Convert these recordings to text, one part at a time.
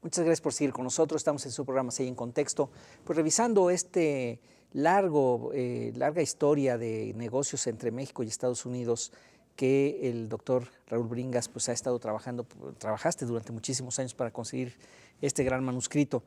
Muchas gracias por seguir con nosotros. Estamos en su programa CI en Contexto, pues revisando larga historia de negocios entre México y Estados Unidos que el doctor Raúl Bringas pues ha estado trabajaste durante muchísimos años para conseguir este gran manuscrito.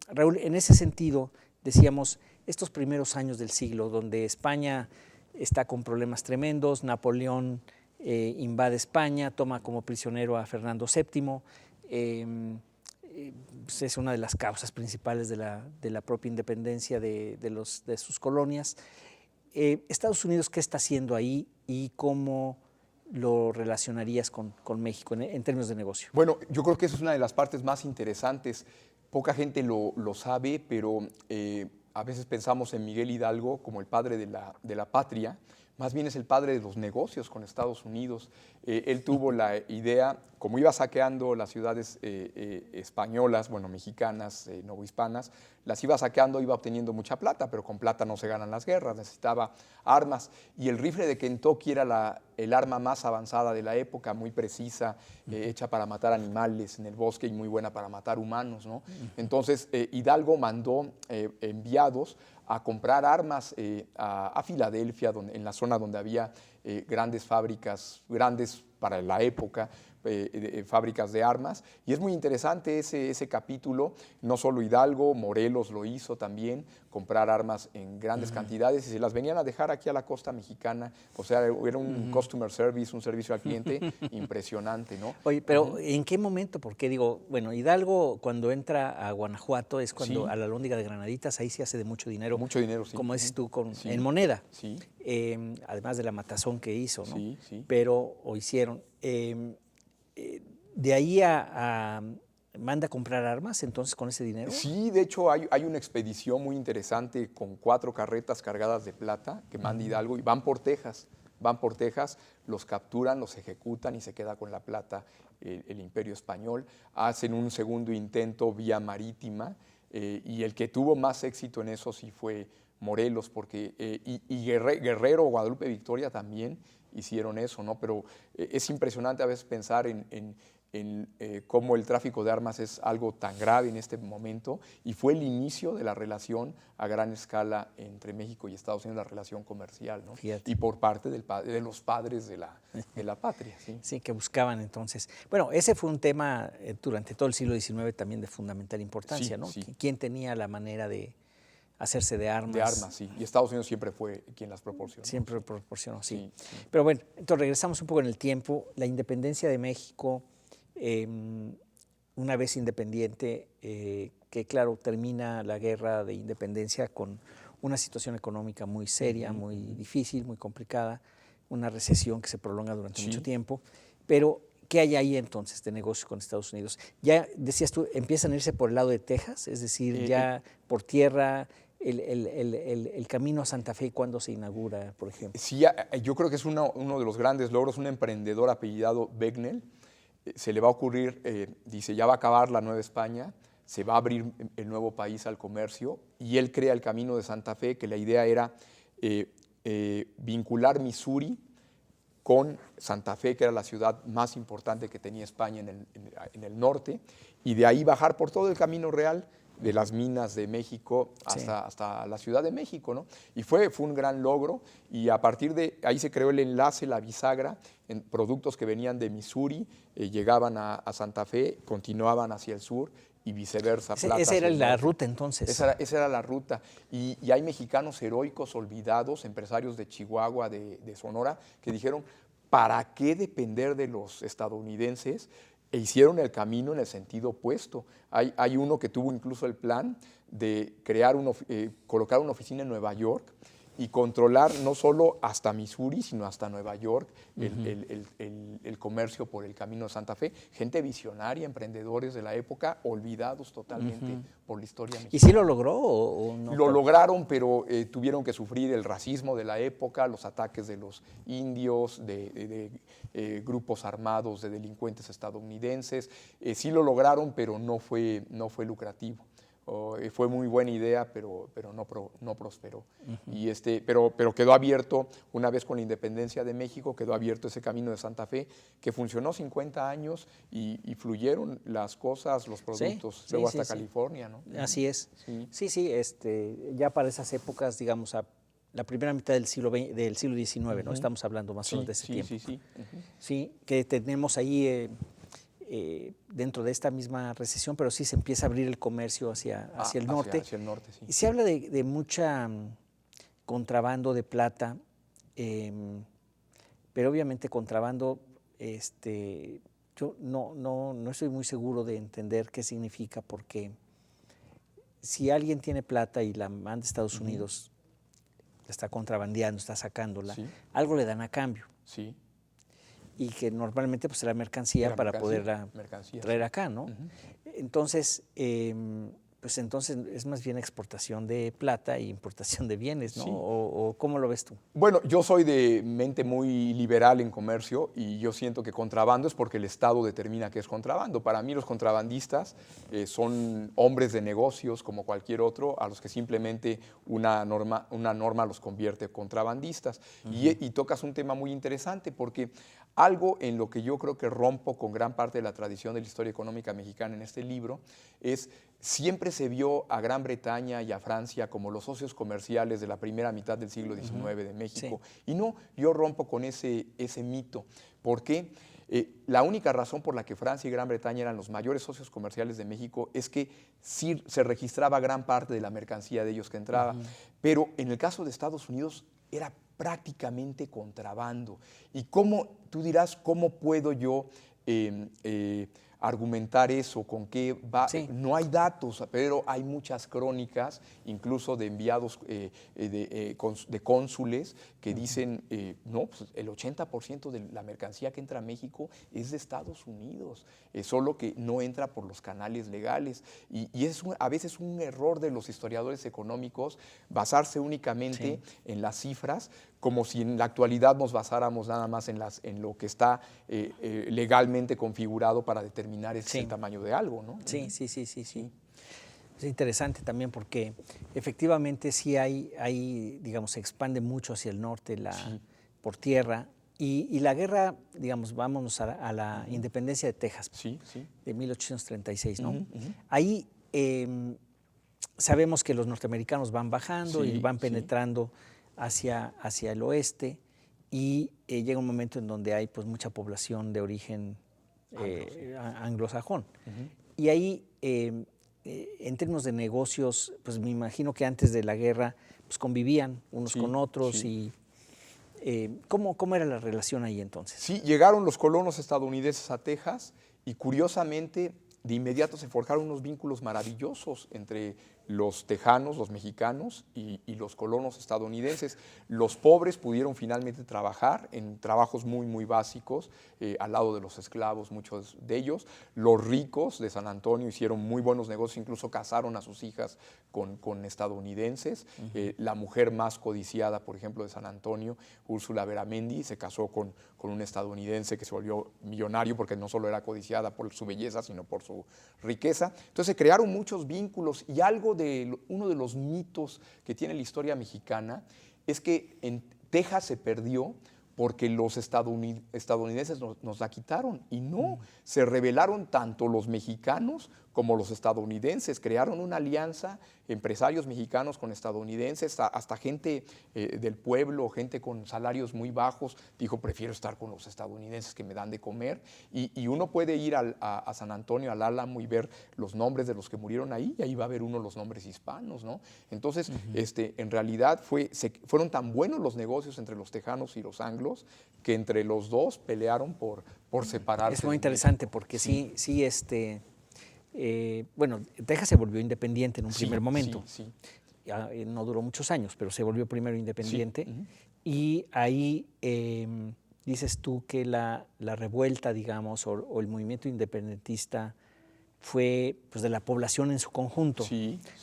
Raúl, en ese sentido, decíamos, estos primeros años del siglo, donde España está con problemas tremendos, Napoleón invade España, toma como prisionero a Fernando VII, pues es una de las causas principales de la propia independencia de sus colonias. Estados Unidos, ¿qué está haciendo ahí y cómo lo relacionarías con México en términos de negocio? Bueno, yo creo que esa es una de las partes más interesantes. Poca gente lo sabe, pero a veces pensamos en Miguel Hidalgo como el padre de la patria. Más bien es el padre de los negocios con Estados Unidos. Él tuvo la idea, como iba saqueando las ciudades españolas, bueno, mexicanas, novohispanas, las iba saqueando, iba obteniendo mucha plata, pero con plata no se ganan las guerras, necesitaba armas. Y el rifle de Kentucky era el arma más avanzada de la época, muy precisa, hecha para matar animales en el bosque y muy buena para matar humanos, ¿no? Entonces, Hidalgo mandó enviados a comprar armas a Filadelfia, en la zona donde había grandes fábricas, grandes para la época, fábricas de armas. Y es muy interesante ese capítulo. No solo Hidalgo, Morelos lo hizo también, comprar armas en grandes cantidades y se las venían a dejar aquí a la costa mexicana. O sea, era un customer service, un servicio al cliente impresionante, ¿no? Oye, pero ¿en qué momento? Porque digo, bueno, Hidalgo cuando entra a Guanajuato es cuando Sí. a la Alhóndiga de Granaditas, ahí se hace de mucho dinero. Mucho dinero, sí. Como dices tú, Sí. en moneda. Sí. Además de la matazón que hizo, ¿no? Sí, sí. O hicieron. De ahí manda a comprar armas, entonces, con ese dinero. Sí, de hecho hay una expedición muy interesante con 4 carretas cargadas de plata que manda Hidalgo y van por Texas, los capturan, los ejecutan y se queda con la plata el Imperio Español. Hacen un segundo intento vía marítima y el que tuvo más éxito en eso sí fue Morelos, porque Guerrero, Guadalupe Victoria también hicieron eso, ¿no? Pero es impresionante a veces pensar en cómo el tráfico de armas es algo tan grave en este momento y fue el inicio de la relación a gran escala entre México y Estados Unidos, la relación comercial, ¿no? Fíjate. Y por parte de los padres de la patria. ¿Sí? Sí, que buscaban entonces. Bueno, ese fue un tema durante todo el siglo XIX también de fundamental importancia, Sí, ¿no? sí. ¿Quién tenía la manera de hacerse de armas? De armas, sí. Y Estados Unidos siempre fue quien las proporcionó. Siempre proporcionó, sí. Sí, sí. Pero bueno, entonces regresamos un poco en el tiempo. La independencia de México, una vez independiente, que claro, termina la guerra de independencia con una situación económica muy seria, muy difícil, muy complicada, una recesión que se prolonga durante mucho tiempo, pero ¿qué hay ahí entonces de negocio con Estados Unidos? Ya decías tú, empiezan a irse por el lado de Texas, es decir, ya por tierra, el camino a Santa Fe, ¿cuándo se inaugura, por ejemplo? Sí, yo creo que es uno de los grandes logros, un emprendedor apellidado Begnell, se le va a ocurrir, dice, ya va a acabar la Nueva España, se va a abrir el nuevo país al comercio y él crea el Camino de Santa Fe, que la idea era vincular Missouri con Santa Fe, que era la ciudad más importante que tenía España en el norte, y de ahí bajar por todo el Camino Real, de las minas de México hasta la Ciudad de México, ¿no? Y fue un gran logro, y a partir de ahí se creó el enlace, la bisagra, en productos que venían de Missouri, llegaban a Santa Fe, continuaban hacia el sur, y viceversa. Esa era la ruta entonces. Esa era la ruta. Y hay mexicanos heroicos olvidados, empresarios de Chihuahua, de Sonora, que dijeron, ¿para qué depender de los estadounidenses? E hicieron el camino en el sentido opuesto. Hay uno que tuvo incluso el plan de colocar una oficina en Nueva York y controlar no solo hasta Missouri, sino hasta Nueva York, el comercio por el Camino de Santa Fe. Gente visionaria, emprendedores de la época, olvidados totalmente por la historia mexicana. ¿Y sí lo logró o no? Lo lograron, pero tuvieron que sufrir el racismo de la época, los ataques de los indios, de grupos armados, de delincuentes estadounidenses. Sí lo lograron, pero no fue lucrativo. Fue muy buena idea, pero no prosperó. Y pero quedó abierto, una vez con la independencia de México, quedó abierto ese camino de Santa Fe, que funcionó 50 años y fluyeron las cosas, los productos, luego hasta California, ¿no? Así es. Sí, ya para esas épocas, digamos, a la primera mitad del siglo XIX, ¿no? Estamos hablando más o menos de ese tiempo. Sí, que tenemos ahí... dentro de esta misma recesión, pero sí se empieza a abrir el comercio hacia el norte. Hacia el norte, sí. Y se habla de mucha contrabando de plata, pero obviamente contrabando, yo no estoy muy seguro de entender qué significa, porque si alguien tiene plata y la manda a Estados Unidos, la está contrabandeando, está sacándola, algo le dan a cambio. Sí. Y que normalmente pues será mercancía para poderla traer acá, ¿no? Entonces, pues entonces es más bien exportación de plata e importación de bienes, ¿no? ¿O cómo lo ves tú? Bueno, yo soy de mente muy liberal en comercio y yo siento que contrabando es porque el Estado determina que es contrabando. Para mí los contrabandistas son hombres de negocios como cualquier otro, a los que simplemente una norma los convierte en contrabandistas. Y tocas un tema muy interesante, porque algo en lo que yo creo que rompo con gran parte de la tradición de la historia económica mexicana en este libro es: siempre se vio a Gran Bretaña y a Francia como los socios comerciales de la primera mitad del siglo XIX de México. Y no, yo rompo con ese mito. ¿Por qué? La única razón por la que Francia y Gran Bretaña eran los mayores socios comerciales de México es que sí se registraba gran parte de la mercancía de ellos que entraba. Pero en el caso de Estados Unidos era prácticamente contrabando. Y tú dirás, ¿cómo puedo yo argumentar eso? ¿Con qué va? No hay datos, pero hay muchas crónicas, incluso de enviados de cónsules, que dicen, no, pues el 80% de la mercancía que entra a México es de Estados Unidos, solo que no entra por los canales legales. Y es a veces un error de los historiadores económicos basarse únicamente en las cifras, como si en la actualidad nos basáramos nada más en lo que está legalmente configurado para determinar el tamaño de algo, ¿no? Sí. Es interesante también porque efectivamente sí hay, digamos, se expande mucho hacia el norte por tierra, y la guerra, digamos, vámonos a la independencia de Texas de 1836, ¿no? Ahí sabemos que los norteamericanos van bajando y van penetrando hacia el oeste, y llega un momento en donde hay pues mucha población de origen anglosajón. Y ahí, en términos de negocios, pues me imagino que antes de la guerra pues convivían unos con otros. Y ¿cómo era la relación ahí entonces? Sí, llegaron los colonos estadounidenses a Texas y curiosamente de inmediato se forjaron unos vínculos maravillosos entre los tejanos, los mexicanos y los colonos estadounidenses. Los pobres pudieron finalmente trabajar en trabajos muy, muy básicos, al lado de los esclavos, muchos de ellos. Los ricos de San Antonio hicieron muy buenos negocios, incluso casaron a sus hijas con estadounidenses. La mujer más codiciada, por ejemplo, de San Antonio, Úrsula Veramendi, se casó con un estadounidense que se volvió millonario, porque no solo era codiciada por su belleza, sino por su riqueza. Entonces se crearon muchos vínculos, y uno de los mitos que tiene la historia mexicana es que en Texas se perdió porque los estadounidenses nos la quitaron, y no, se rebelaron tanto los mexicanos como los estadounidenses, crearon una alianza, empresarios mexicanos con estadounidenses, hasta gente del pueblo, gente con salarios muy bajos, dijo: prefiero estar con los estadounidenses que me dan de comer. Y uno puede ir a San Antonio, al Álamo, y ver los nombres de los que murieron ahí, y ahí va a haber los nombres hispanos, ¿no? Entonces, en realidad fueron tan buenos los negocios entre los tejanos y los anglos, que entre los dos pelearon por separarse. Es muy interesante porque bueno, Texas se volvió independiente en un primer momento. Ya, no duró muchos años, pero se volvió primero independiente. Y ahí dices tú que la revuelta, digamos, o el movimiento independentista fue pues de la población en su conjunto,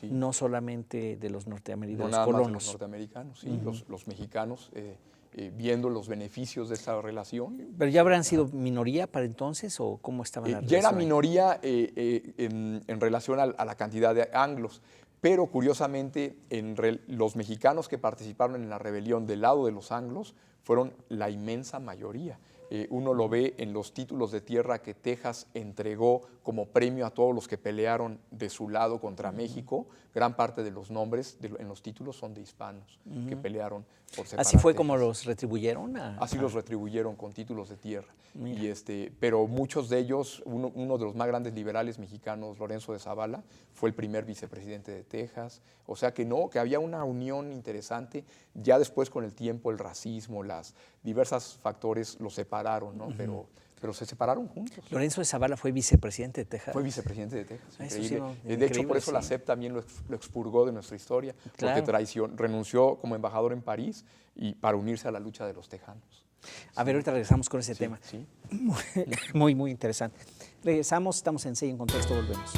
no solamente de los norteamericanos, no nada colonos. más de los norteamericanos, los mexicanos viendo los beneficios de esa relación. ¿Pero ya habrán sido minoría para entonces o cómo estaban las Ya era relaciones? minoría en relación a la cantidad de anglos, pero curiosamente los mexicanos que participaron en la rebelión del lado de los anglos fueron la inmensa mayoría. Uno lo ve en los títulos de tierra que Texas entregó como premio a todos los que pelearon de su lado contra México. Gran parte de los nombres en los títulos son de hispanos que pelearon por separar ¿Así fue Texas. como los retribuyeron? Así los retribuyeron con títulos de tierra. Pero muchos de ellos, uno de los más grandes liberales mexicanos, Lorenzo de Zavala, fue el primer vicepresidente de Texas. O sea que había una unión interesante. Ya después, con el tiempo, el racismo, las diversos factores los separaron, ¿no? Pero se separaron juntos. Lorenzo de Zavala fue vicepresidente de Texas. Fue vicepresidente de Texas. Eso Increíble. sí, no, De increíble, hecho, por eso la sí. CEP también lo expurgó de nuestra historia, Claro. porque renunció como embajador en París y para unirse a la lucha de los tejanos. A ver, ahorita regresamos con ese tema. Sí. Muy, muy interesante. Regresamos, estamos en 6 en Contexto, volvemos.